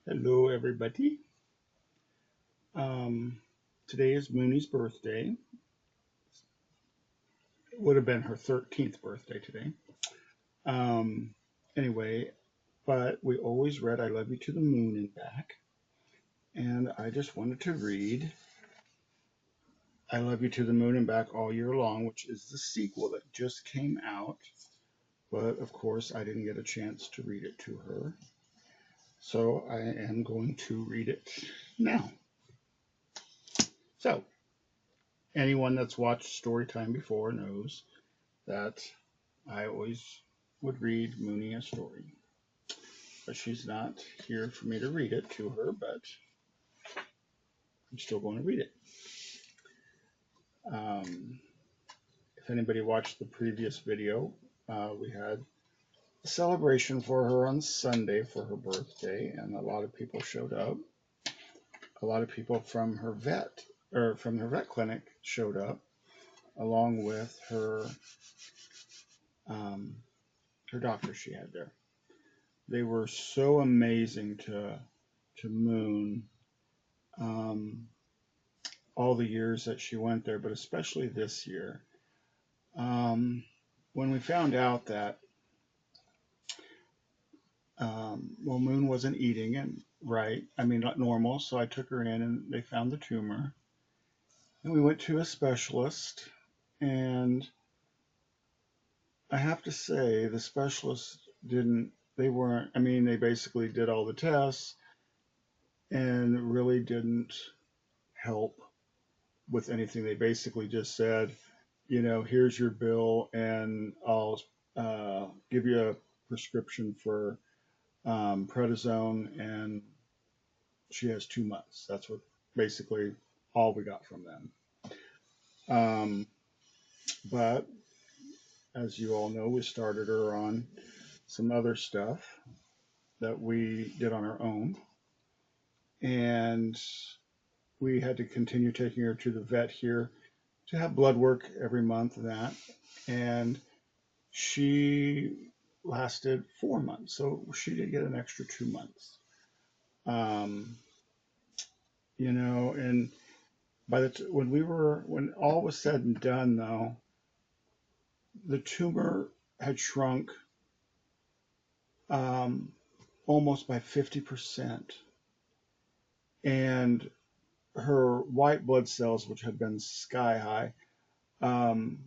Hello, everybody. Um, Today is Mooney's birthday. It would have been her 13th birthday today. Um, anyway, but we always read I Love You to the Moon and Back. And I just wanted to read I Love You to the Moon and Back All Year Long, which is the sequel that just came out. But of course, I didn't get a chance to read it to her. So I am going to read it now. So, anyone that's watched Storytime before knows that I always would read Mooney a story. But she's not here for me to read it to her, but I'm still going to read it. Um, if anybody watched the previous video, we had a celebration for her on Sunday for her birthday, and a lot of people showed up. A lot of people from her vet clinic showed up, along with um, her doctor she had there. They were so amazing to Moon. All the years that she went there, but especially this year. When we found out that, well, Moon wasn't eating and right, I mean, not normal, so I took her in and they found the tumor. And we went to a specialist, and I have to say, the specialist they weren't, I mean, they basically did all the tests and really didn't help with anything. They basically just said, here's your bill, and I'll give you a prescription for prednisone, and she has 2 months. That's what basically all we got from them. Um, but as you all know, we started her on some other stuff that we did on our own, and we had to continue taking her to the vet here to have blood work every month and that. And she lasted 4 months, so she did get an extra 2 months. Um, and when all was said and done, though, the tumor had shrunk um, almost by 50%, and her white blood cells, which had been sky high, um,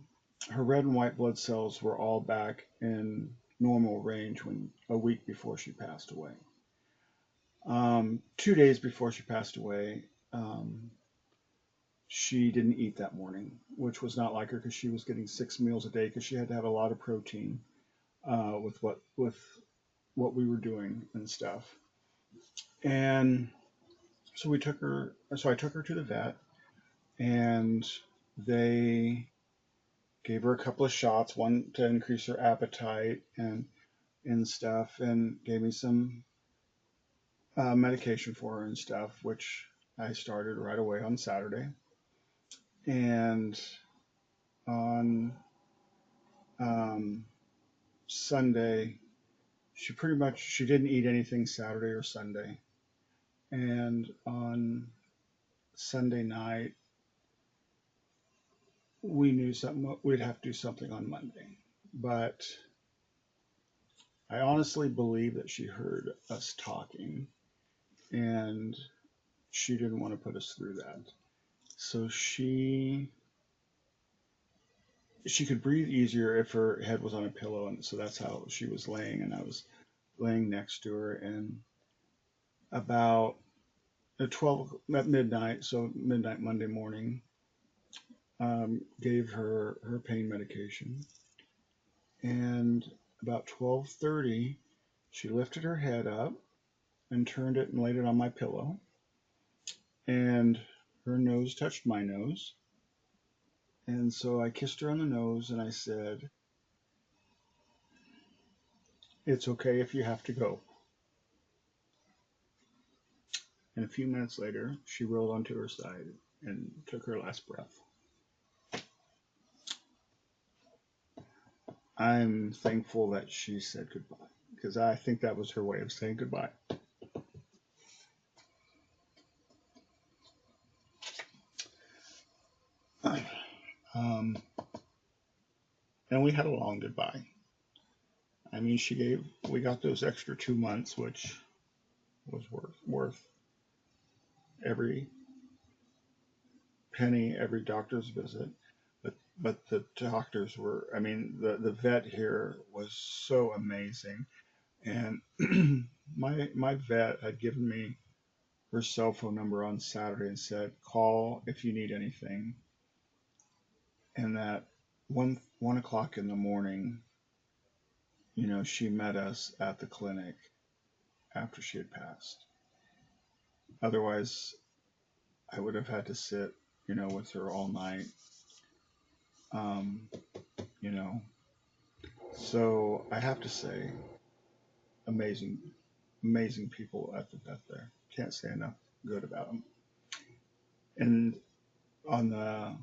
her red and white blood cells were all back in normal range a week before she passed away. 2 days before she passed away, she didn't eat that morning, which was not like her because she was getting 6 meals a day because she had to have a lot of protein with what we were doing and stuff. And so I took her to the vet, and they gave her a couple of shots, one to increase her appetite and stuff, and gave me some medication for her and stuff, which I started right away on Saturday. And on um, Sunday, she didn't eat anything Saturday or Sunday. And on Sunday night, we knew we'd have to do something on Monday. But I honestly believe that she heard us talking, and she didn't want to put us through that. So she could breathe easier if her head was on a pillow, and so that's how she was laying, and I was laying next to her. And about at midnight, so midnight Monday morning, gave her pain medication, and about 12:30, she lifted her head up and turned it and laid it on my pillow, and her nose touched my nose, and so I kissed her on the nose and I said, "It's okay if you have to go." And a few minutes later, she rolled onto her side and took her last breath. I'm thankful that she said goodbye, because I think that was her way of saying goodbye. Um, and we had a long goodbye. I mean, we got those extra 2 months, which was worth every penny, every doctor's visit. But the doctors were, I mean, the vet here was so amazing. And my vet had given me her cell phone number on Saturday and said, call if you need anything. And that one o'clock in the morning, she met us at the clinic after she had passed. Otherwise, I would have had to sit, with her all night. Um, you know, so I have to say, amazing, amazing people at the vet there. Can't say enough good about them. And on the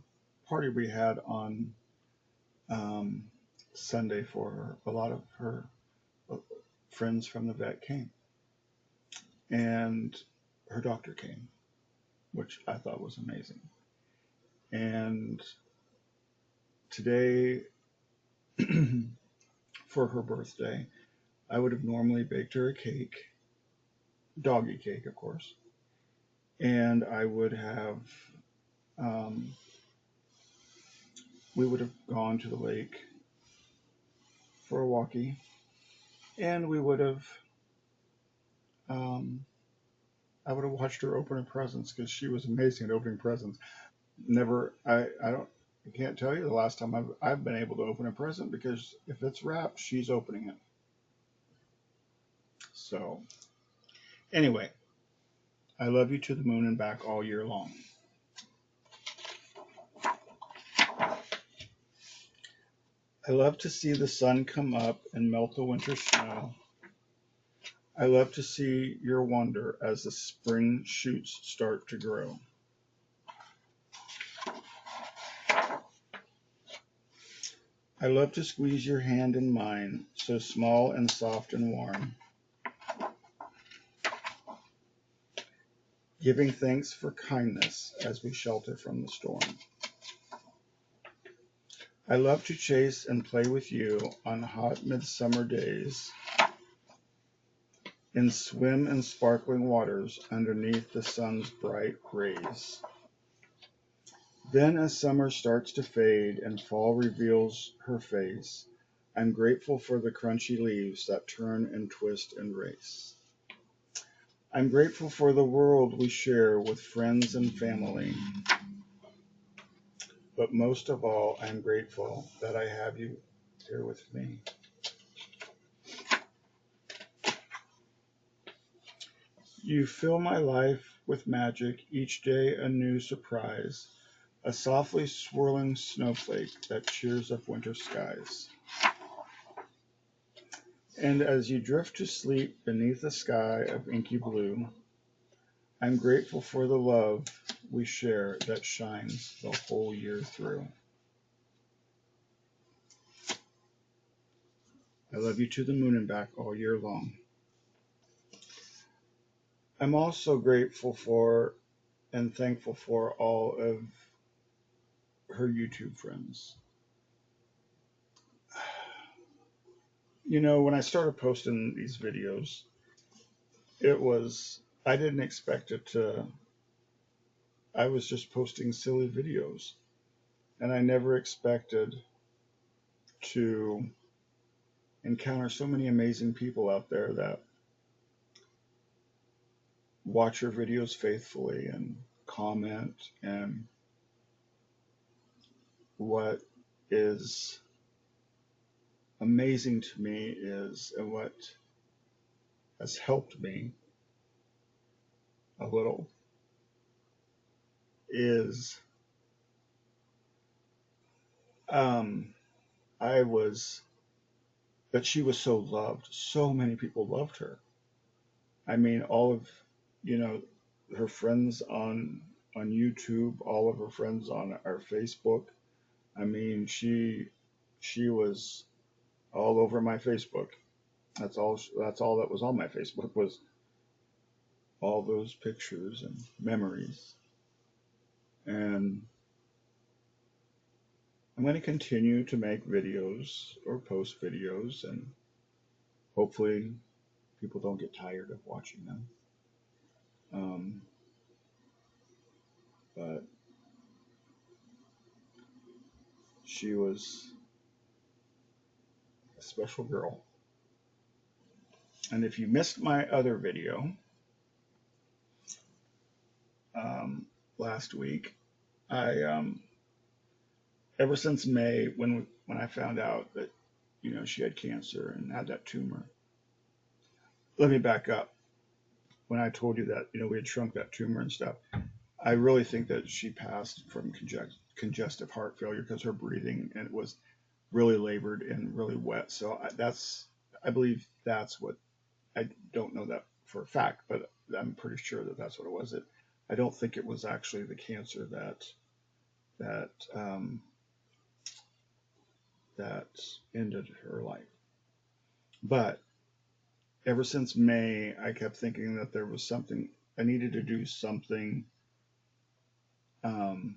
party we had on um, Sunday for her, a lot of her friends from the vet came, and her doctor came, which I thought was amazing. And today, for her birthday, I would have normally baked her a cake, doggy cake, of course, and I would have, um, we would have gone to the lake for a walkie, and um, I would have watched her open her presents because she was amazing at opening presents. Never, I can't tell you the last time I've been able to open a present because if it's wrapped, she's opening it. So, anyway, I love you to the moon and back all year long. I love to see the sun come up and melt the winter snow. I love to see your wonder as the spring shoots start to grow. I love to squeeze your hand in mine, so small and soft and warm, giving thanks for kindness as we shelter from the storm. I love to chase and play with you on hot midsummer days and swim in sparkling waters underneath the sun's bright rays. Then as summer starts to fade and fall reveals her face, I'm grateful for the crunchy leaves that turn and twist and race. I'm grateful for the world we share with friends and family, but most of all, I'm grateful that I have you here with me. You fill my life with magic, each day a new surprise, a softly swirling snowflake that cheers up winter skies. And as you drift to sleep beneath a sky of inky blue, I'm grateful for the love we share that shines the whole year through. I love you to the moon and back all year long. I'm also grateful for and thankful for all of her YouTube friends. When I started posting these videos, I didn't expect it to, I was just posting silly videos. And I never expected to encounter so many amazing people out there that watch your videos faithfully and comment. And what is amazing to me is, and what has helped me a little, is um, I was that she was so loved. So many people loved her. I mean, all of her friends on YouTube, all of her friends on our Facebook. I mean, she was all over my Facebook, That's all. That's all that was on my Facebook was all those pictures and memories. And I'm going to continue to make videos or post videos, and hopefully people don't get tired of watching them. Um, but she was a special girl. And if you missed my other video um, last week, I ever since May when I found out that she had cancer and had that tumor. Let me back up. When I told you that we had shrunk that tumor and stuff, I really think that she passed from congestive heart failure because her breathing and it was really labored and really wet. So I believe that's what. I don't know that for a fact, but I'm pretty sure that that's what it was. I don't think it was actually the cancer that um, that ended her life. But ever since May, I kept thinking that there was something I needed to do something um,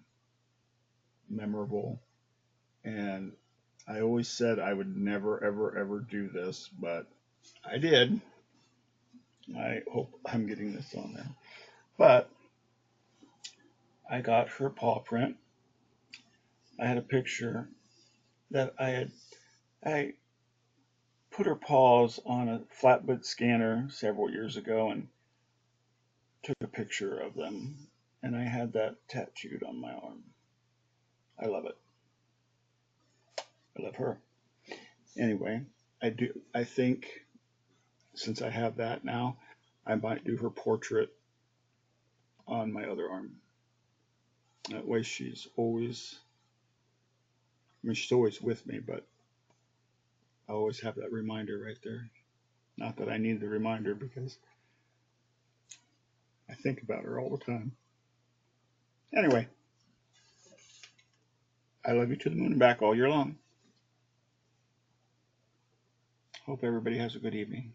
memorable, and I always said I would never, ever, ever do this, but I did. I hope I'm getting this on there. But I got her paw print. I had a picture that I put her paws on a flatbed scanner several years ago and took a picture of them, and I had that tattooed on my arm. I love it. I love her. Anyway, I think since I have that now, I might do her portrait on my other arm. That way she's always, I mean, she's always with me, but I always have that reminder right there. Not that I need the reminder because I think about her all the time. Anyway, I love you to the moon and back all year long. Hope everybody has a good evening.